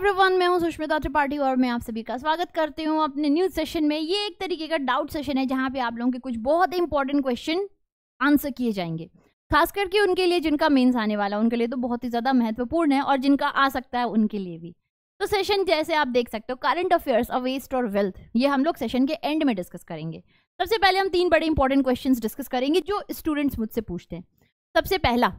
Everyone, मैं हूं सुष्मिता त्रिपाठी और मैं आप सभी का स्वागत करती हूं अपने न्यूज सेशन में। ये एक तरीके का डाउट सेशन है जहां पे आप लोगों के कुछ बहुत इंपॉर्टेंट क्वेश्चन आंसर किए जाएंगे, खास करके उनके लिए जिनका मेंस आने वाला है, उनके लिए तो बहुत ही ज्यादा महत्वपूर्ण है और जिनका आ सकता है उनके लिए भी। तो सेशन जैसे आप देख सकते हो, करंट अफेयर्स, अ वेस्ट और वेल्थ, ये हम लोग सेशन के एंड में डिस्कस करेंगे। सबसे पहले हम 3 बड़े इंपॉर्टेंट क्वेश्चंस डिस्कस करेंगे जो स्टूडेंट्स मुझसे पूछते हैं। सबसे पहला,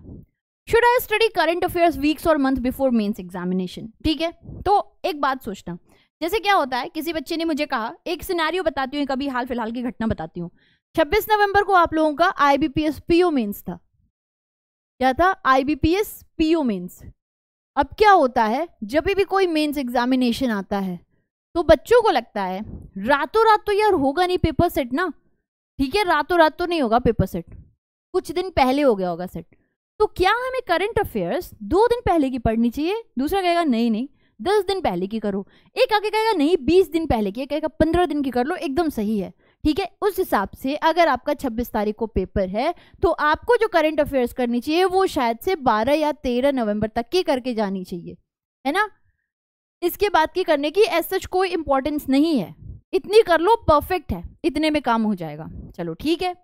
should I study current affairs weeks और मंथ बिफोर मेंस एग्जामिनेशन? ठीक है, तो एक बात सोचना, जैसे क्या होता है, किसी बच्चे ने मुझे कहा, एक सिनेरियो बताती हूँ, कभी हाल फिलहाल की घटना बताती हूँ। 26 नवंबर को आप लोगों का IBPS PO मेंस था। क्या था? IBPS PO mains. अब क्या होता है, जब भी कोई मेंस एग्जामिनेशन आता है तो बच्चों को लगता है रातों रात तो यार होगा नहीं पेपर सेट ना। ठीक है, रातों रात तो नहीं होगा पेपर सेट, कुछ दिन पहले हो गया होगा सेट। तो क्या हमें करंट अफेयर्स 2 दिन पहले की पढ़नी चाहिए? दूसरा कहेगा नहीं नहीं 10 दिन पहले की करो। एक आगे कहेगा नहीं 20 दिन पहले की, कहेगा 15 दिन की कर लो, एकदम सही है। ठीक है, उस हिसाब से अगर आपका 26 तारीख को पेपर है तो आपको जो करंट अफेयर्स करनी चाहिए वो शायद से 12 या 13 नवंबर तक की करके जानी चाहिए, है ना। इसके बाद की करने की एज सच कोई इंपॉर्टेंस नहीं है, इतनी कर लो, परफेक्ट है, इतने में काम हो जाएगा। चलो ठीक है,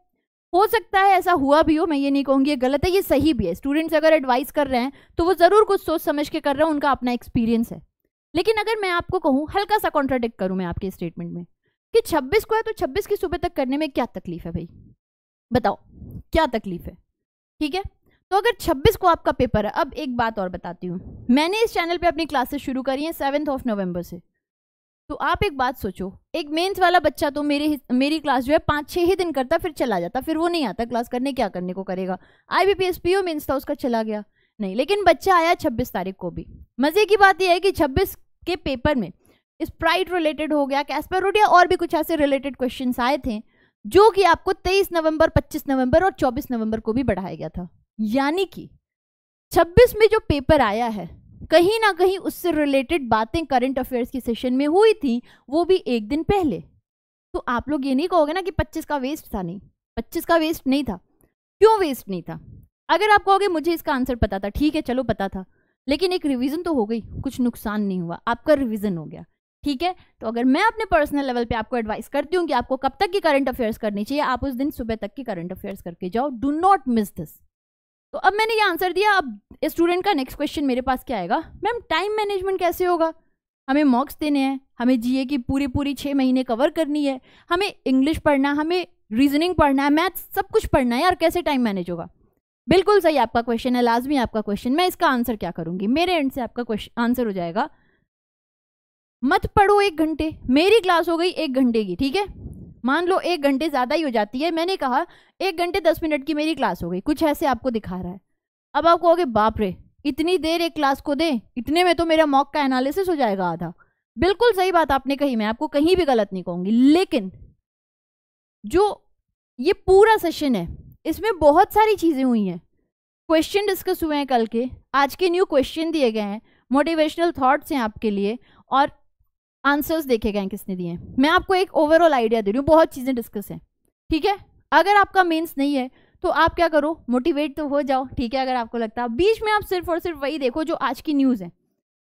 हो सकता है ऐसा हुआ भी हो, मैं ये नहीं कहूंगी ये गलत है, ये सही भी है। स्टूडेंट्स अगर एडवाइस कर रहे हैं तो वो जरूर कुछ सोच समझ के कर रहे हैं, उनका अपना एक्सपीरियंस है। लेकिन अगर मैं आपको कहूं, हल्का सा कॉन्ट्राडिक्ट करूं मैं आपके स्टेटमेंट में कि 26 को है तो 26 की सुबह तक करने में क्या तकलीफ है भाई? बताओ क्या तकलीफ है? ठीक है, तो अगर 26 को आपका पेपर है, अब एक बात और बताती हूँ, मैंने इस चैनल पे अपनी क्लासेस शुरू करी हैं 7 नवंबर से। तो आप एक बात सोचो, एक मेंस वाला बच्चा तो मेरी क्लास जो है 5-6 ही दिन करता, फिर चला जाता, फिर वो नहीं आता क्लास करने, क्या करने को करेगा? IBPS PO मेंस था, उसका चला गया नहीं। लेकिन बच्चा आया 26 तारीख को भी। मजे की बात यह है कि 26 के पेपर में स्प्राइट रिलेटेड हो गया, कैस्पेरोडिया और भी कुछ ऐसे रिलेटेड क्वेश्चंस आए थे जो कि आपको 23 नवंबर, 25 नवंबर और 24 नवंबर को भी बढ़ाया गया था। यानी कि 26 में जो पेपर आया है, कहीं ना कहीं उससे रिलेटेड बातें करंट अफेयर्स की सेशन में हुई थी, वो भी एक दिन पहले। तो आप लोग ये नहीं कहोगे ना कि 25 का वेस्ट था। नहीं, 25 का वेस्ट नहीं था। क्यों वेस्ट नहीं था? अगर आप कहोगे मुझे इसका आंसर पता था, ठीक है चलो पता था, लेकिन एक रिवीजन तो हो गई, कुछ नुकसान नहीं हुआ, आपका रिवीजन हो गया। ठीक है, तो अगर मैं अपने पर्सनल लेवल पे आपको एडवाइस करती हूँ कि आपको कब तक की करंट अफेयर्स करनी चाहिए, आप उस दिन सुबह तक की करंट अफेयर्स करके जाओ, डू नॉट मिस दिस। तो अब मैंने ये आंसर दिया। अब स्टूडेंट का नेक्स्ट क्वेश्चन मेरे पास क्या आएगा, मैम टाइम मैनेजमेंट कैसे होगा? हमें मॉक्स देने हैं, हमें GA की पूरी 6 महीने कवर करनी है, हमें इंग्लिश पढ़ना, हमें रीजनिंग पढ़ना है, मैथ्स, सब कुछ पढ़ना है यार, कैसे टाइम मैनेज होगा? बिल्कुल सही आपका क्वेश्चन है, लाजमी आपका क्वेश्चन। मैं इसका आंसर क्या करूंगी? मेरे एंड से आपका आंसर हो जाएगा, मत पढ़ो 1 घंटे। मेरी क्लास हो गई 1 घंटे की, ठीक है, मान लो 1 घंटे ज्यादा ही हो जाती है, मैंने कहा 1 घंटे 10 मिनट की मेरी क्लास हो गई, कुछ ऐसे आपको दिखा रहा है। अब आप कहोगे बाप रे इतनी देर एक क्लास को दे, इतने में तो मेरा मॉक का एनालिसिस हो जाएगा आधा। बिल्कुल सही बात आपने कही, मैं आपको कहीं भी गलत नहीं कहूंगी। लेकिन जो ये पूरा सेशन है इसमें बहुत सारी चीजें हुई हैं, क्वेश्चन डिस्कस हुए हैं कल के, आज के न्यू क्वेश्चन दिए गए हैं, मोटिवेशनल थॉट्स हैं आपके लिए, और आंसर्स देखे गए हैं किसने दिए हैं। मैं आपको एक ओवरऑल आइडिया दे रही हूँ, बहुत चीजें डिस्कस हैं। ठीक है, अगर आपका मेंस नहीं है तो आप क्या करो, मोटिवेट तो हो जाओ। ठीक है, अगर आपको लगता है, बीच में आप सिर्फ और सिर्फ वही देखो जो आज की न्यूज़ है,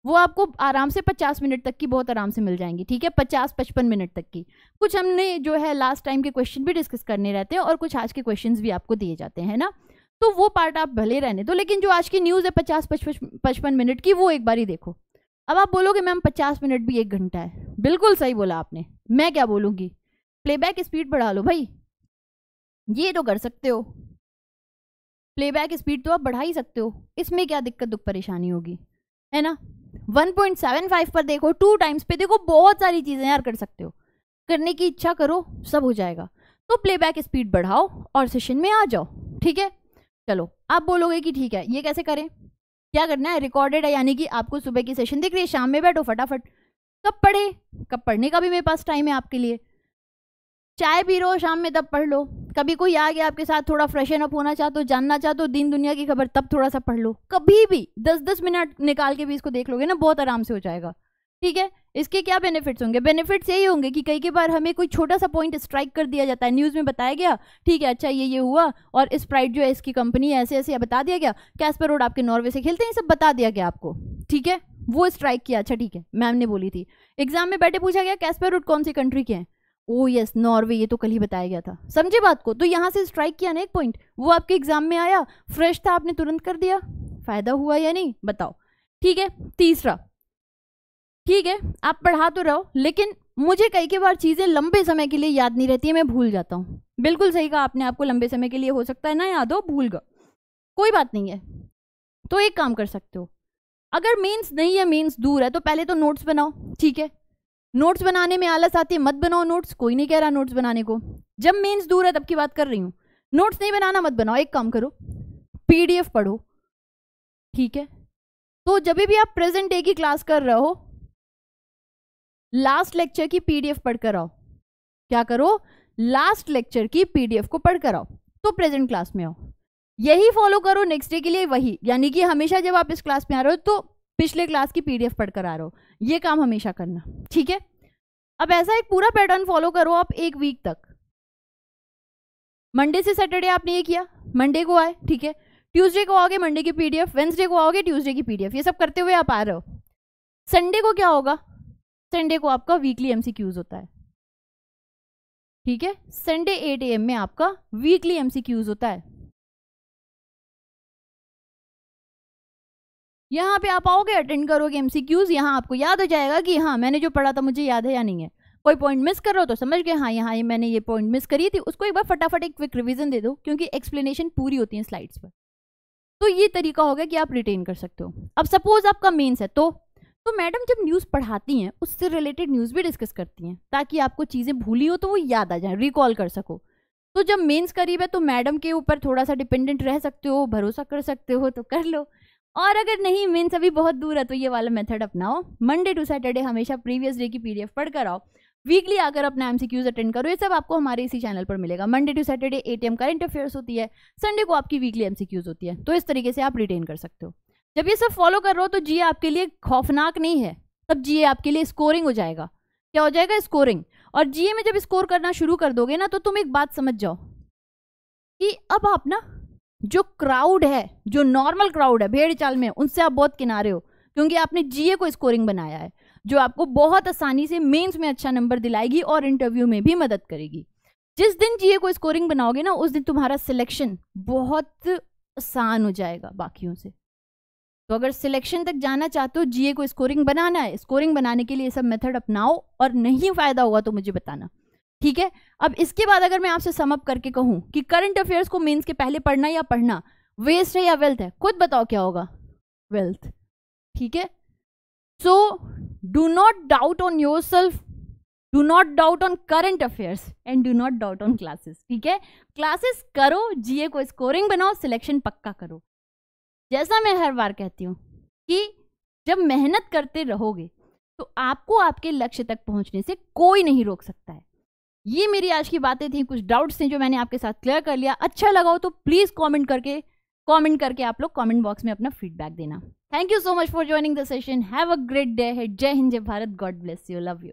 वो आपको आराम से 50 मिनट तक की बहुत आराम से मिल जाएंगी। ठीक है, 50-55 मिनट तक की। कुछ हमने जो है लास्ट टाइम के क्वेश्चन भी डिस्कस करने रहते हैं और कुछ आज के क्वेश्चन भी आपको दिए जाते हैं ना, तो वो पार्ट आप भले रहने दो, लेकिन जो आज की न्यूज़ है 50-55 मिनट की, वो एक बार ही देखो। अब आप बोलोगे मैम 50 मिनट भी 1 घंटा है, बिल्कुल सही बोला आपने। मैं क्या बोलूँगी, प्लेबैक स्पीड बढ़ा लो भाई, ये तो कर सकते हो, प्लेबैक स्पीड तो आप बढ़ा ही सकते हो, इसमें क्या दिक्कत दुख परेशानी होगी, है ना। 1.75 पर देखो, 2 टाइम्स पे देखो, बहुत सारी चीजें यार कर सकते हो, करने की इच्छा करो सब हो जाएगा। तो प्लेबैक स्पीड बढ़ाओ और सेशन में आ जाओ। ठीक है, चलो आप बोलोगे कि ठीक है ये कैसे करें, क्या करना है, रिकॉर्डेड है, यानी कि आपको सुबह की सेशन दिख रही है, शाम में बैठो फटाफट। कब पढ़े? कब पढ़ने का भी मेरे पास टाइम है आपके लिए, चाय पी लो शाम में तब पढ़ लो, कभी कोई आ गया आपके साथ, थोड़ा फ्रेशन अप होना चाहते हो, जानना चाहते हो दिन दुनिया की खबर, तब थोड़ा सा पढ़ लो। कभी भी 10-10 मिनट निकाल के भी इसको देख लोगे ना, बहुत आराम से हो जाएगा। ठीक है, इसके क्या बेनिफिट्स होंगे? बेनिफिट्स यही होंगे कि कई बार हमें कोई छोटा सा पॉइंट स्ट्राइक कर दिया जाता है, न्यूज़ में बताया गया, ठीक है अच्छा ये हुआ, और स्प्राइट जो है इसकी कंपनी ऐसे ऐसे बता दिया गया, कैस्पेरोड आपके नॉर्वे से खेलते हैं, ये सब बता दिया गया आपको। ठीक है, वो स्ट्राइक किया, अच्छा ठीक है, मैम ने बोली थी। एग्जाम में बैठे पूछा गया कैस्पर रूट कौन सी कंट्री के हैं, ओ यस नॉर्वे, ये तो कल ही बताया गया था, समझे बात को। तो यहाँ से स्ट्राइक किया ना एक पॉइंट, वो आपके एग्जाम में आया, फ्रेश था, आपने तुरंत कर दिया, फायदा हुआ या नहीं बताओ। ठीक है, तीसरा, ठीक है आप पढ़ा तो रहो, लेकिन मुझे कई बार चीजें लंबे समय के लिए याद नहीं रहती है, मैं भूल जाता हूँ। बिल्कुल सही कहा आपने, आपको लंबे समय के लिए हो सकता है ना याद हो, भूल गए, कोई बात नहीं है। तो एक काम कर सकते हो, अगर मेंस नहीं है, मेंस दूर है, तो पहले तो नोट्स बनाओ। ठीक है, नोट्स बनाने में आलस आती है, मत बनाओ नोट्स, कोई नहीं कह रहा नोट्स बनाने को, जब मेंस दूर है तब की बात कर रही हूँ। नोट्स नहीं बनाना, मत बनाओ, एक काम करो, पीडीएफ पढ़ो। ठीक है, तो जब भी आप प्रेजेंट डे की क्लास कर रहे हो, लास्ट लेक्चर की पीडीएफ पढ़कर आओ। क्या करो, लास्ट लेक्चर की पीडीएफ को पढ़कर आओ, तो प्रेजेंट क्लास में आओ। यही फॉलो करो नेक्स्ट डे के लिए, वही, यानी कि हमेशा जब आप इस क्लास में आ रहे हो तो पिछले क्लास की पीडीएफ पढ़कर आ रहे हो, ये काम हमेशा करना। ठीक है, अब ऐसा एक पूरा पैटर्न फॉलो करो आप एक वीक तक। मंडे से सैटरडे आपने ये किया, मंडे को आए, ठीक है, ट्यूसडे को आओगे मंडे की पीडीएफ, वेंसडे को आओगे ट्यूसडे की पीडीएफ, ये सब करते हुए आप आ रहे हो। संडे को क्या होगा, संडे को आपका वीकली एमसीक्यूज होता है। ठीक है, संडे 8 AM में आपका वीकली एमसीक्यूज होता है। यहाँ पे आप आओगे, अटेंड करोगे एमसीक्यूज, यहाँ आपको याद हो जाएगा कि हाँ मैंने जो पढ़ा था मुझे याद है या नहीं है। कोई पॉइंट मिस कर रहे हो तो समझ गए, हाँ यहाँ मैंने ये पॉइंट मिस करी थी, उसको एक बार फटाफट एक क्विक रिवीजन दे दो, क्योंकि एक्सप्लेनेशन पूरी होती है स्लाइड्स पर। तो ये तरीका होगा कि आप रिटेन कर सकते हो। अब सपोज आपका मेंस है, तो मैडम जब न्यूज़ पढ़ाती हैं उससे रिलेटेड न्यूज़ भी डिस्कस करती हैं, ताकि आपको चीज़ें भूली हो तो वो याद आ जाए, रिकॉल कर सको। तो जब मेंस करीब है तो मैडम के ऊपर थोड़ा सा डिपेंडेंट रह सकते हो, भरोसा कर सकते हो तो कर लो, और अगर नहीं मेंस अभी बहुत दूर है तो ये वाला मेथड अपनाओ। मंडे टू सैटरडे हमेशा प्रीवियस डे की पीडीएफ पढ़कर आओ, वीकली आकर अपना एमसीक्यूज अटेंड करो। ये सब आपको हमारे इसी चैनल पर मिलेगा। Monday to Saturday 8 AM current affairs होती है, संडे को आपकी वीकली एमसीक्यूज होती है। तो इस तरीके से आप रिटेन कर सकते हो। जब ये सब फॉलो कर रहे हो तो जीए आपके लिए खौफनाक नहीं है, तब जीए आपके लिए स्कोरिंग हो जाएगा। क्या हो जाएगा, स्कोरिंग। और जीए में जब स्कोर करना शुरू कर दोगे ना, तो तुम एक बात समझ जाओ कि अब आप ना जो क्राउड है, जो नॉर्मल क्राउड है भेड़ चाल में, उनसे आप बहुत किनारे हो, क्योंकि आपने जीए को स्कोरिंग बनाया है, जो आपको बहुत आसानी से मेंस में अच्छा नंबर दिलाएगी और इंटरव्यू में भी मदद करेगी। जिस दिन जीए को स्कोरिंग बनाओगे ना, उस दिन तुम्हारा सिलेक्शन बहुत आसान हो जाएगा बाकियों से। तो अगर सिलेक्शन तक जाना चाहते हो, जीए को स्कोरिंग बनाना है, स्कोरिंग बनाने के लिए सब मेथड अपनाओ, और नहीं फायदा हुआ तो मुझे बताना। ठीक है, अब इसके बाद अगर मैं आपसे सम अप करके कहूं कि करंट अफेयर्स को मेंस के पहले पढ़ना या पढ़ना वेस्ट है या वेल्थ है, खुद बताओ क्या होगा, वेल्थ। ठीक है, so do not doubt on yourself, do not doubt on current affairs and do not doubt on classes. ठीक है, क्लासेस करो, जीए को स्कोरिंग बनाओ, सिलेक्शन पक्का करो। जैसा मैं हर बार कहती हूँ कि जब मेहनत करते रहोगे तो आपको आपके लक्ष्य तक पहुंचने से कोई नहीं रोक सकता है। ये मेरी आज की बातें थी, कुछ डाउट्स थे जो मैंने आपके साथ क्लियर कर लिया। अच्छा लगा हो तो प्लीज कमेंट करके आप लोग कमेंट बॉक्स में अपना फीडबैक देना। Thank you so much for joining the session. Have a great day. जय हिंद, जय Bharat, God bless you, love you.